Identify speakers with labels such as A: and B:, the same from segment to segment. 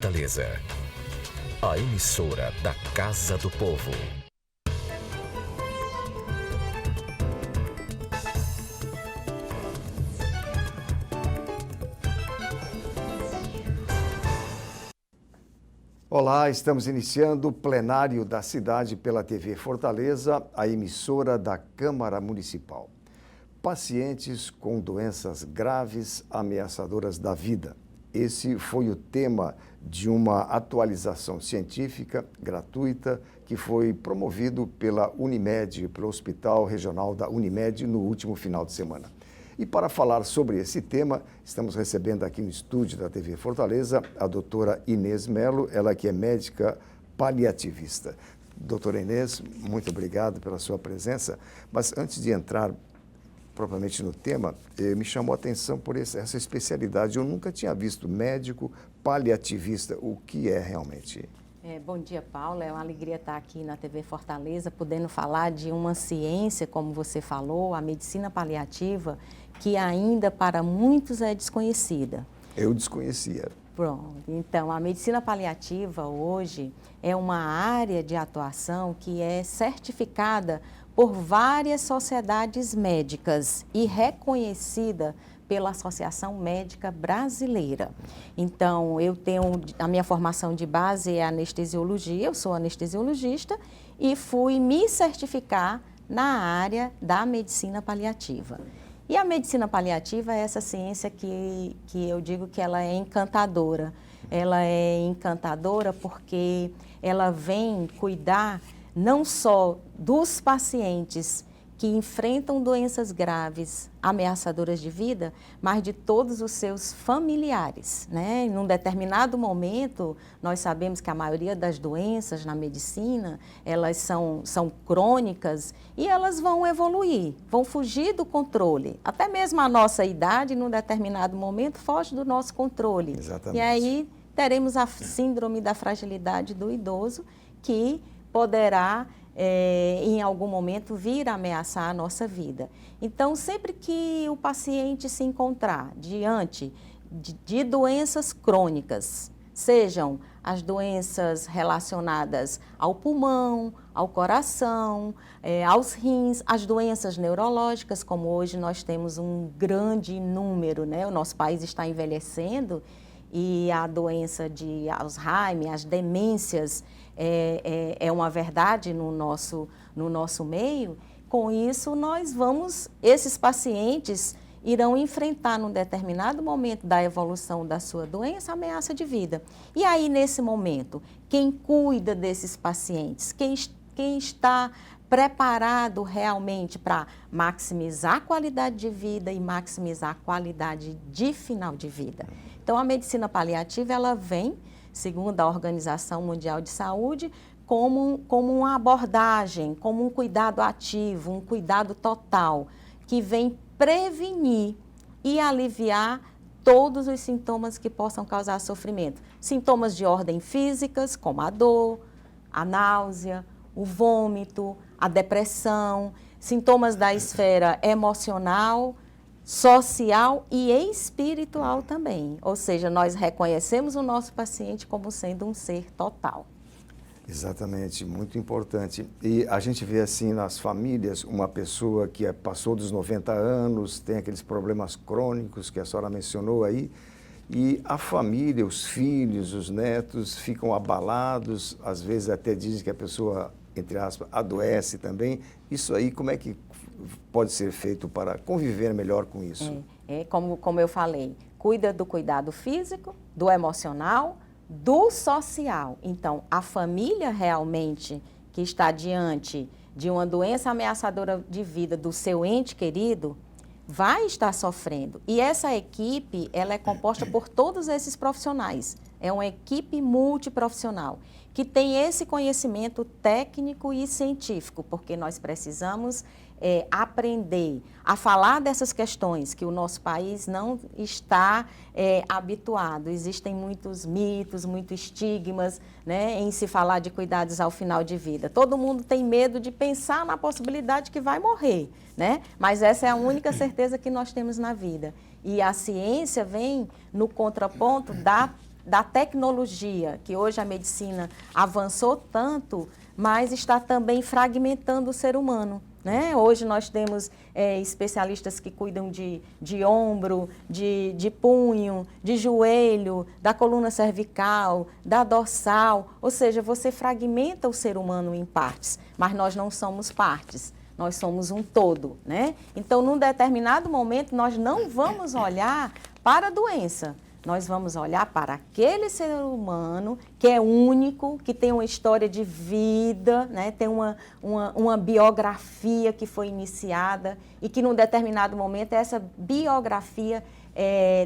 A: Fortaleza, a emissora da Casa do Povo.
B: Olá, estamos iniciando o plenário da cidade pela TV Fortaleza, a emissora da Câmara Municipal. Pacientes com doenças graves ameaçadoras da vida. Esse foi o tema de uma atualização científica gratuita que foi promovido pela Unimed, pelo Hospital Regional da Unimed, no último final de semana. E para falar sobre esse tema, estamos recebendo aqui no estúdio da TV Fortaleza a doutora Inês Melo, ela que é médica paliativista. Doutora Inês, muito obrigado pela sua presença, mas antes de entrar propriamente no tema, me chamou a atenção por essa especialidade. Eu nunca tinha visto médico paliativista. O que é realmente?
C: Bom dia, Paula. É uma alegria estar aqui na TV Fortaleza, podendo falar de uma ciência, como você falou, a medicina paliativa, que ainda para muitos é desconhecida.
B: Eu desconhecia.
C: Pronto. Então, a medicina paliativa hoje é uma área de atuação que é certificada por várias sociedades médicas e reconhecida pela Associação Médica Brasileira. Então, a minha formação de base é anestesiologia, eu sou anestesiologista e fui me certificar na área da medicina paliativa. E a medicina paliativa é essa ciência que eu digo que ela é encantadora. Ela é encantadora porque ela vem cuidar não só dos pacientes que enfrentam doenças graves, ameaçadoras de vida, mas de todos os seus familiares, né? Em um determinado momento, nós sabemos que a maioria das doenças na medicina, elas são crônicas e elas vão evoluir, vão fugir do controle. Até mesmo a nossa idade, num determinado momento, foge do nosso controle.
B: Exatamente.
C: E aí teremos a síndrome da fragilidade do idoso, que poderá em algum momento vir a ameaçar a nossa vida. Então, sempre que o paciente se encontrar diante de doenças crônicas, sejam as doenças relacionadas ao pulmão, ao coração, aos rins, as doenças neurológicas, como hoje nós temos um grande número, né? O nosso país está envelhecendo e a doença de Alzheimer, as demências, é uma verdade no nosso meio. Com isso, esses pacientes irão enfrentar, num determinado momento da evolução da sua doença, a ameaça de vida. E aí, nesse momento, quem cuida desses pacientes, quem está preparado realmente para maximizar a qualidade de vida e maximizar a qualidade de final de vida? Então, a medicina paliativa, ela vem, segundo a Organização Mundial de Saúde, como uma abordagem, como um cuidado ativo, um cuidado total, que vem prevenir e aliviar todos os sintomas que possam causar sofrimento. Sintomas de ordem físicas, como a dor, a náusea, o vômito, a depressão, sintomas da esfera emocional, social e espiritual também. Ou seja, nós reconhecemos o nosso paciente como sendo um ser total.
B: Exatamente, muito importante. E a gente vê assim nas famílias uma pessoa que passou dos 90 anos, tem aqueles problemas crônicos que a senhora mencionou aí, e a família, os filhos, os netos ficam abalados, às vezes até dizem que a pessoa, entre aspas, adoece também. Isso aí, como é que pode ser feito para conviver melhor com isso?
C: Como eu falei, cuida do cuidado físico, do emocional, do social. Então, a família realmente que está diante de uma doença ameaçadora de vida do seu ente querido, vai estar sofrendo. E essa equipe, ela é composta por todos esses profissionais. É uma equipe multiprofissional que tem esse conhecimento técnico e científico, porque nós precisamos aprender a falar dessas questões que o nosso país não está habituado. Existem muitos mitos, muitos estigmas, né, em se falar de cuidados ao final de vida. Todo mundo tem medo de pensar na possibilidade que vai morrer, né? Mas essa é a única certeza que nós temos na vida. E a ciência vem no contraponto da da tecnologia, que hoje a medicina avançou tanto, mas está também fragmentando o ser humano. Né? Hoje nós temos especialistas que cuidam de ombro, de punho, de joelho, da coluna cervical, da dorsal, ou seja, você fragmenta o ser humano em partes, mas nós não somos partes, nós somos um todo. Né? Então, num determinado momento, nós não vamos olhar para a doença, nós vamos olhar para aquele ser humano que é único, que tem uma história de vida, né? Tem uma biografia que foi iniciada e que, num determinado momento, essa biografia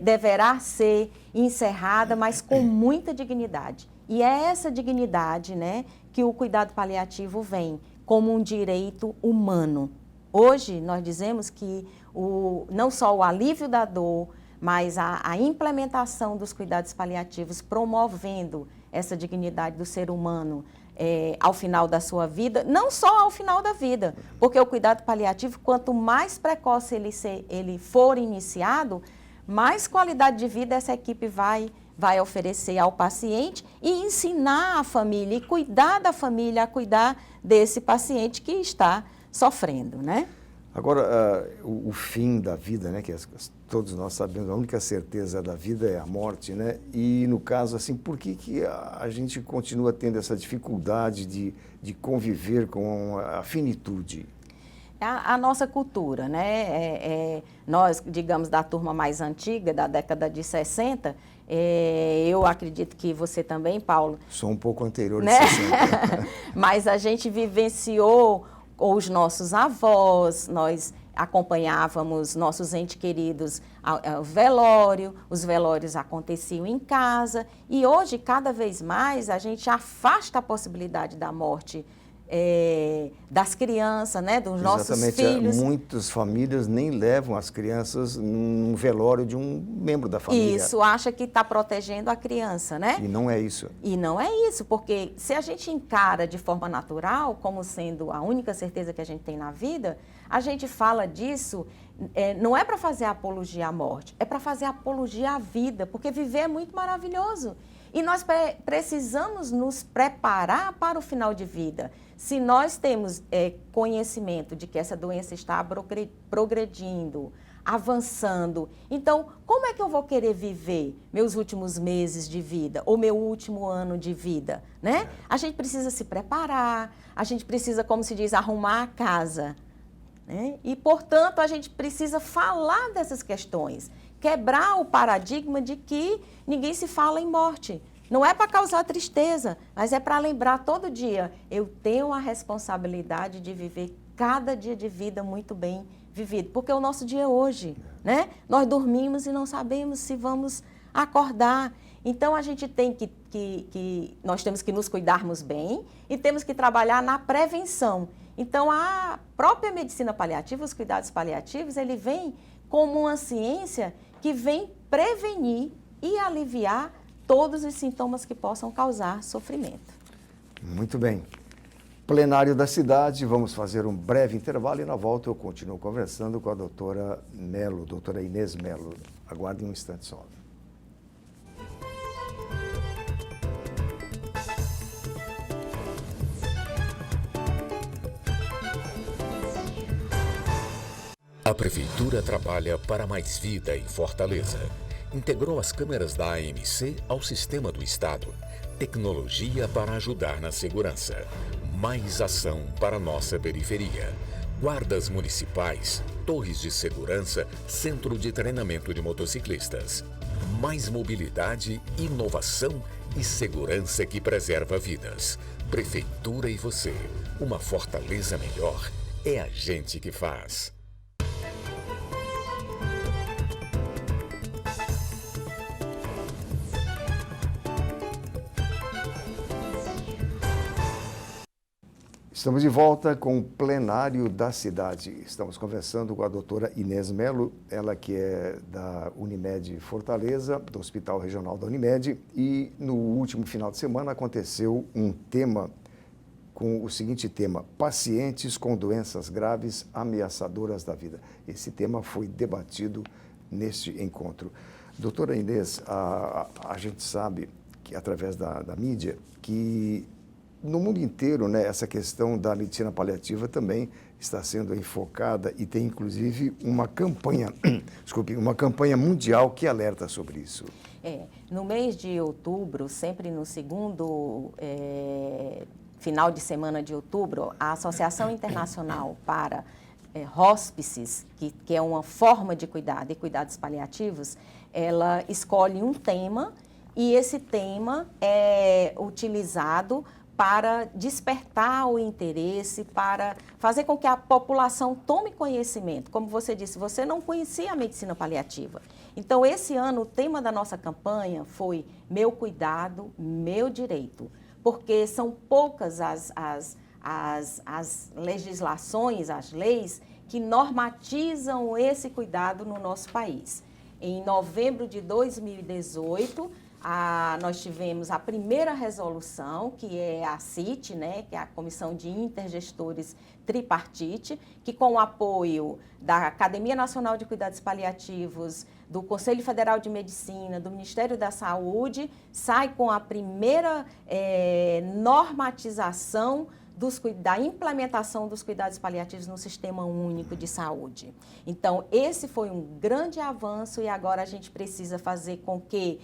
C: deverá ser encerrada, mas com muita dignidade. E é essa dignidade, né, que o cuidado paliativo vem como um direito humano. Hoje, nós dizemos que não só o alívio da dor, mas a implementação dos cuidados paliativos, promovendo essa dignidade do ser humano ao final da sua vida, não só ao final da vida, porque o cuidado paliativo, quanto mais precoce ele for iniciado, mais qualidade de vida essa equipe vai oferecer ao paciente e ensinar a família e cuidar da família a cuidar desse paciente que está sofrendo, né?
B: Agora, o fim da vida, né, que todos nós sabemos, a única certeza da vida é a morte, né? E, no caso, assim, por que a gente continua tendo essa dificuldade de conviver com a finitude?
C: A nossa cultura, né? Nós, digamos, da turma mais antiga, da década de 60, eu acredito que você também, Paulo.
B: Sou um pouco anterior de
C: né?
B: 60.
C: Mas a gente vivenciou os nossos avós, nós acompanhávamos nossos entes queridos ao velório, os velórios aconteciam em casa e hoje, cada vez mais, a gente afasta a possibilidade da morte das crianças, né, dos nossos filhos.
B: Muitas famílias nem levam as crianças num velório de um membro da família.
C: Isso, acha que está protegendo a criança, né?
B: E não é isso.
C: E não é isso, porque se a gente encara de forma natural, como sendo a única certeza que a gente tem na vida, a gente fala disso, não é para fazer apologia à morte, é para fazer apologia à vida, porque viver é muito maravilhoso. E nós precisamos nos preparar para o final de vida. Se nós temos conhecimento de que essa doença está progredindo, avançando, então como é que eu vou querer viver meus últimos meses de vida ou meu último ano de vida, né? A gente precisa se preparar, a gente precisa, como se diz, arrumar a casa, né? E, portanto, a gente precisa falar dessas questões, quebrar o paradigma de que ninguém se fala em morte. Não é para causar tristeza, mas é para lembrar todo dia, eu tenho a responsabilidade de viver cada dia de vida muito bem vivido, porque o nosso dia é hoje, né? Nós dormimos e não sabemos se vamos acordar. Então, a gente tem nós temos que nos cuidarmos bem e temos que trabalhar na prevenção. Então, a própria medicina paliativa, os cuidados paliativos, ele vem como uma ciência que vem prevenir e aliviar todos os sintomas que possam causar sofrimento.
B: Muito bem. Plenário da cidade, vamos fazer um breve intervalo e na volta eu continuo conversando com a doutora Inês Melo. Aguardem um instante só.
A: A Prefeitura trabalha para mais vida em Fortaleza. Integrou as câmeras da AMC ao sistema do Estado. Tecnologia para ajudar na segurança. Mais ação para nossa periferia. Guardas municipais, torres de segurança, centro de treinamento de motociclistas. Mais mobilidade, inovação e segurança que preserva vidas. Prefeitura e você. Uma Fortaleza melhor é a gente que faz.
B: Estamos de volta com o plenário da cidade. Estamos conversando com a doutora Inês Melo, ela que é da Unimed Fortaleza, do Hospital Regional da Unimed, e no último final de semana aconteceu um tema com o seguinte tema: pacientes com doenças graves ameaçadoras da vida. Esse tema foi debatido neste encontro. Doutora Inês, a gente sabe que através da mídia que no mundo inteiro, né, essa questão da medicina paliativa também está sendo enfocada e tem inclusive uma campanha, desculpe, uma campanha mundial que alerta sobre isso.
C: No mês de outubro, sempre no segundo final de semana de outubro, a Associação Internacional para Hóspices, que é uma forma de cuidado e cuidados paliativos, ela escolhe um tema e esse tema é utilizado para despertar o interesse, para fazer com que a população tome conhecimento. Como você disse, você não conhecia a medicina paliativa. Então, esse ano, o tema da nossa campanha foi Meu Cuidado, Meu Direito, porque são poucas as legislações, as leis, que normatizam esse cuidado no nosso país. Em novembro de 2018, nós tivemos a primeira resolução, que é a CIT, né, que é a Comissão de Intergestores Tripartite, que com o apoio da Academia Nacional de Cuidados Paliativos, do Conselho Federal de Medicina, do Ministério da Saúde, sai com a primeira normatização da implementação dos cuidados paliativos no Sistema Único de Saúde. Então, esse foi um grande avanço e agora a gente precisa fazer com que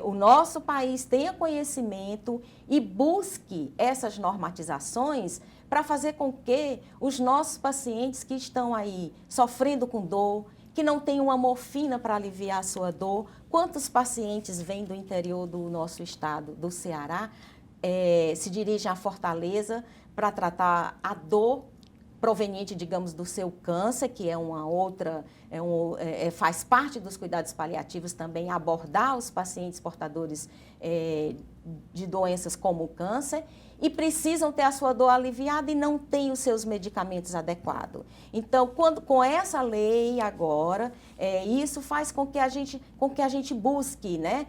C: o nosso país tenha conhecimento e busque essas normatizações para fazer com que os nossos pacientes que estão aí sofrendo com dor, que não tem uma morfina para aliviar a sua dor, quantos pacientes vêm do interior do nosso estado, do Ceará, se dirigem à Fortaleza para tratar a dor proveniente, digamos, do seu câncer, que é uma outra, faz parte dos cuidados paliativos também, abordar os pacientes portadores de doenças como o câncer, e precisam ter a sua dor aliviada e não têm os seus medicamentos adequados. Então, com essa lei agora, isso faz com que a gente busque, né,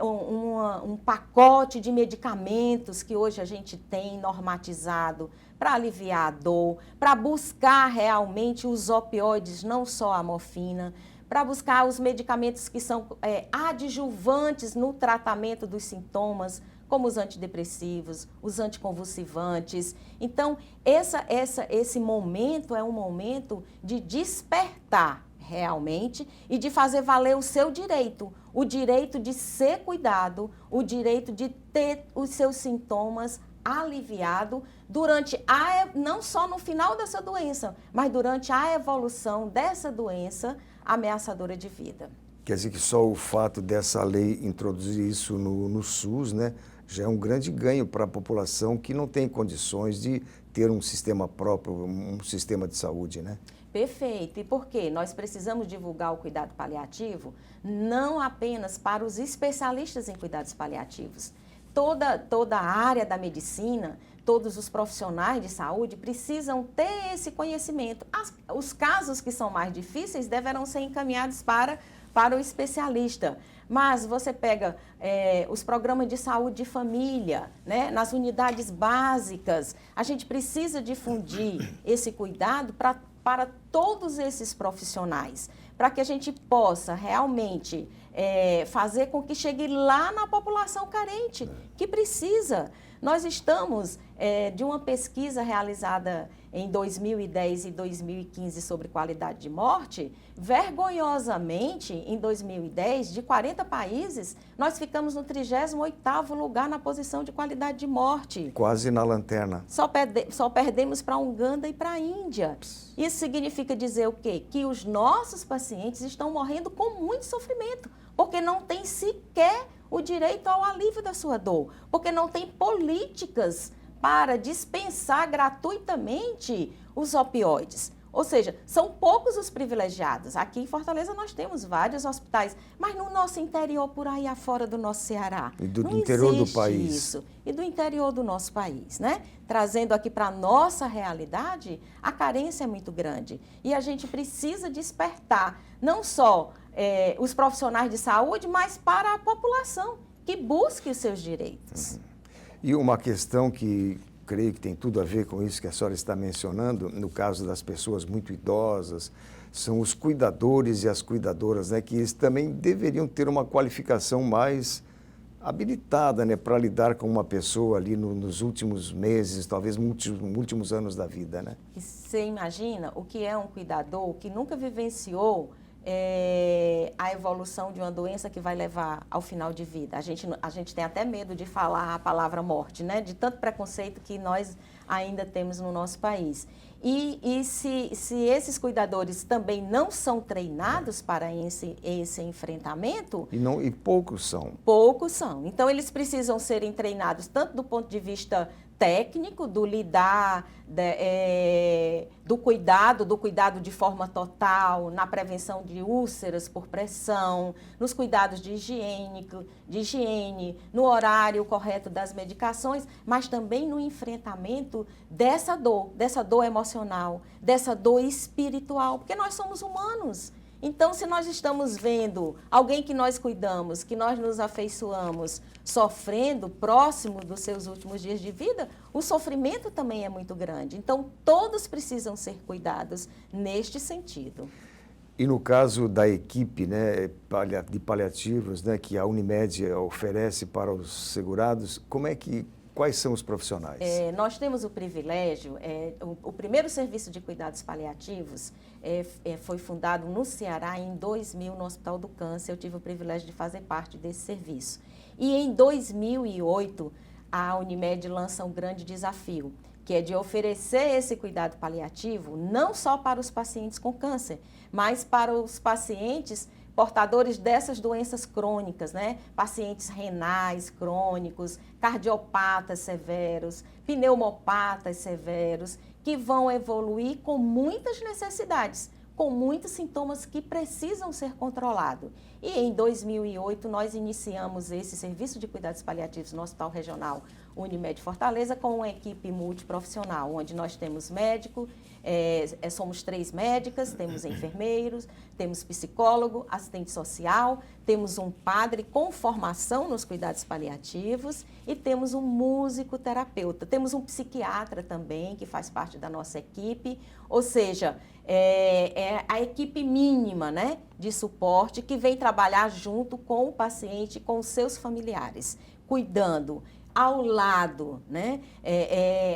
C: um pacote de medicamentos que hoje a gente tem normatizado para aliviar a dor, para buscar realmente os opioides, não só a morfina, para buscar os medicamentos que são adjuvantes no tratamento dos sintomas, como os antidepressivos, os anticonvulsivantes. Então, esse momento é um momento de despertar realmente e de fazer valer o seu direito, o direito de ser cuidado, o direito de ter os seus sintomas aliviado durante não só no final dessa doença, mas durante a evolução dessa doença ameaçadora de vida.
B: Quer dizer que só o fato dessa lei introduzir isso no SUS, né, já é um grande ganho para a população que não tem condições de ter um sistema próprio, um sistema de saúde, né?
C: Perfeito. E por quê? Nós precisamos divulgar o cuidado paliativo não apenas para os especialistas em cuidados paliativos. Toda a área da medicina, todos os profissionais de saúde precisam ter esse conhecimento. Os casos que são mais difíceis deverão ser encaminhados para o especialista. Mas você pega os programas de saúde de família, né, nas unidades básicas, a gente precisa difundir esse cuidado para todos esses profissionais, para que a gente possa realmente fazer com que chegue lá na população carente, que precisa. Nós estamos de uma pesquisa realizada em 2010 e 2015 sobre qualidade de morte, vergonhosamente, em 2010, de 40 países, nós ficamos no 38º lugar na posição de qualidade de morte.
B: Quase na lanterna.
C: Só perdemos para a Uganda e para a Índia. Isso significa dizer o quê? Que os nossos pacientes estão morrendo com muito sofrimento, porque não tem sequer o direito ao alívio da sua dor, porque não tem políticas para dispensar gratuitamente os opioides. Ou seja, são poucos os privilegiados. Aqui em Fortaleza nós temos vários hospitais, mas no nosso interior, por aí afora do nosso Ceará,
B: e do interior do país.
C: Isso. E do interior do nosso país, né? Trazendo aqui para a nossa realidade, a carência é muito grande. E a gente precisa despertar, não só os profissionais de saúde, mas para a população que busque os seus direitos.
B: E uma questão que creio que tem tudo a ver com isso que a senhora está mencionando, no caso das pessoas muito idosas, são os cuidadores e as cuidadoras, né, que eles também deveriam ter uma qualificação mais habilitada, né, para lidar com uma pessoa ali nos últimos meses, talvez últimos anos da vida, né?
C: E você imagina o que é um cuidador que nunca vivenciou a evolução de uma doença que vai levar ao final de vida. A gente tem até medo de falar a palavra morte, né? De tanto preconceito que nós ainda temos no nosso país. E se esses cuidadores também não são treinados para esse enfrentamento...
B: E poucos são.
C: Poucos são. Então, eles precisam serem treinados tanto do ponto de vista técnico, do lidar, do cuidado de forma total, na prevenção de úlceras por pressão, nos cuidados de higiene, no horário correto das medicações, mas também no enfrentamento dessa dor emocional, dessa dor espiritual, porque nós somos humanos. Então, se nós estamos vendo alguém que nós cuidamos, que nós nos afeiçoamos, sofrendo próximo dos seus últimos dias de vida, o sofrimento também é muito grande. Então, todos precisam ser cuidados neste sentido.
B: E no caso da equipe, né, de paliativos, né, que a Unimed oferece para os segurados, quais são os profissionais?
C: Nós temos o privilégio, o primeiro serviço de cuidados paliativos foi fundado no Ceará em 2000, no Hospital do Câncer. Eu tive o privilégio de fazer parte desse serviço. E em 2008, a Unimed lança um grande desafio, que é de oferecer esse cuidado paliativo não só para os pacientes com câncer, mas para os pacientes portadores dessas doenças crônicas, né? Pacientes renais crônicos, cardiopatas severos, pneumopatas severos, que vão evoluir com muitas necessidades, com muitos sintomas que precisam ser controlados. E em 2008 nós iniciamos esse serviço de cuidados paliativos no Hospital Regional Unimed Fortaleza com uma equipe multiprofissional, onde nós temos médico, somos 3 médicas, temos enfermeiros, temos psicólogo, assistente social, temos um padre com formação nos cuidados paliativos e temos um músico terapeuta. Temos um psiquiatra também, que faz parte da nossa equipe, ou seja, a equipe mínima, né, de suporte que vem trabalhar junto com o paciente, com os seus familiares, cuidando ao lado, né,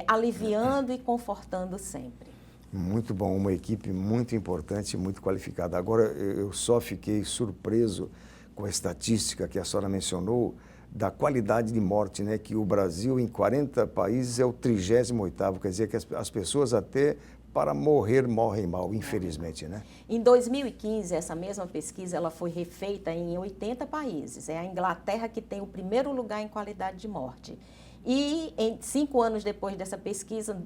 C: aliviando e confortando sempre.
B: Muito bom, uma equipe muito importante, muito qualificada. Agora, eu só fiquei surpreso com a estatística que a senhora mencionou da qualidade de morte, né? Que o Brasil, em 40 países, é o 38º, quer dizer que as pessoas até para morrer morrem mal, infelizmente, né?
C: Em 2015, essa mesma pesquisa ela foi refeita em 80 países. É a Inglaterra que tem o primeiro lugar em qualidade de morte. E 5 anos depois dessa pesquisa,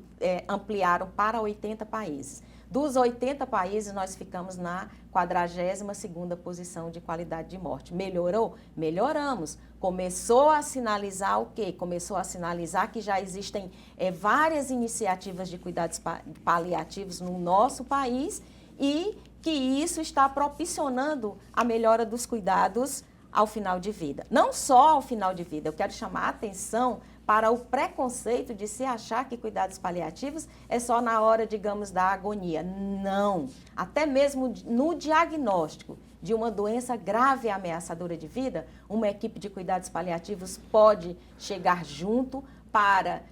C: ampliaram para 80 países. Dos 80 países, nós ficamos na 42ª posição de qualidade de morte. Melhorou? Melhoramos. Começou a sinalizar o quê? Começou a sinalizar que já existem várias iniciativas de cuidados paliativos no nosso país e que isso está proporcionando a melhora dos cuidados ao final de vida. Não só ao final de vida, eu quero chamar a atenção para o preconceito de se achar que cuidados paliativos é só na hora, digamos, da agonia. Não. Até mesmo no diagnóstico de uma doença grave e ameaçadora de vida, uma equipe de cuidados paliativos pode chegar junto para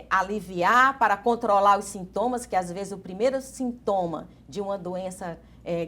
C: aliviar, para controlar os sintomas, que às vezes o primeiro sintoma de uma doença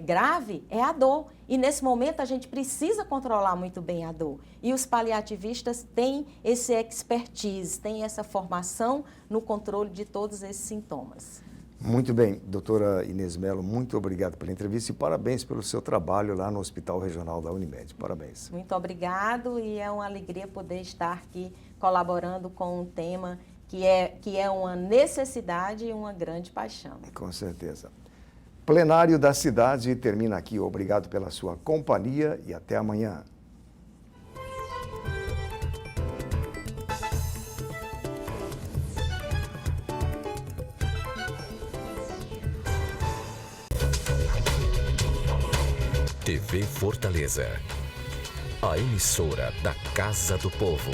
C: grave é a dor. E nesse momento a gente precisa controlar muito bem a dor. E os paliativistas têm esse expertise, têm essa formação no controle de todos esses sintomas.
B: Muito bem, doutora Inês Mello, muito obrigado pela entrevista e parabéns pelo seu trabalho lá no Hospital Regional da Unimed. Parabéns.
C: Muito obrigado e é uma alegria poder estar aqui colaborando com um tema que é uma necessidade e uma grande paixão.
B: Com certeza. Plenário da Cidade termina aqui. Obrigado pela sua companhia e até amanhã.
A: TV Fortaleza, a emissora da Casa do Povo.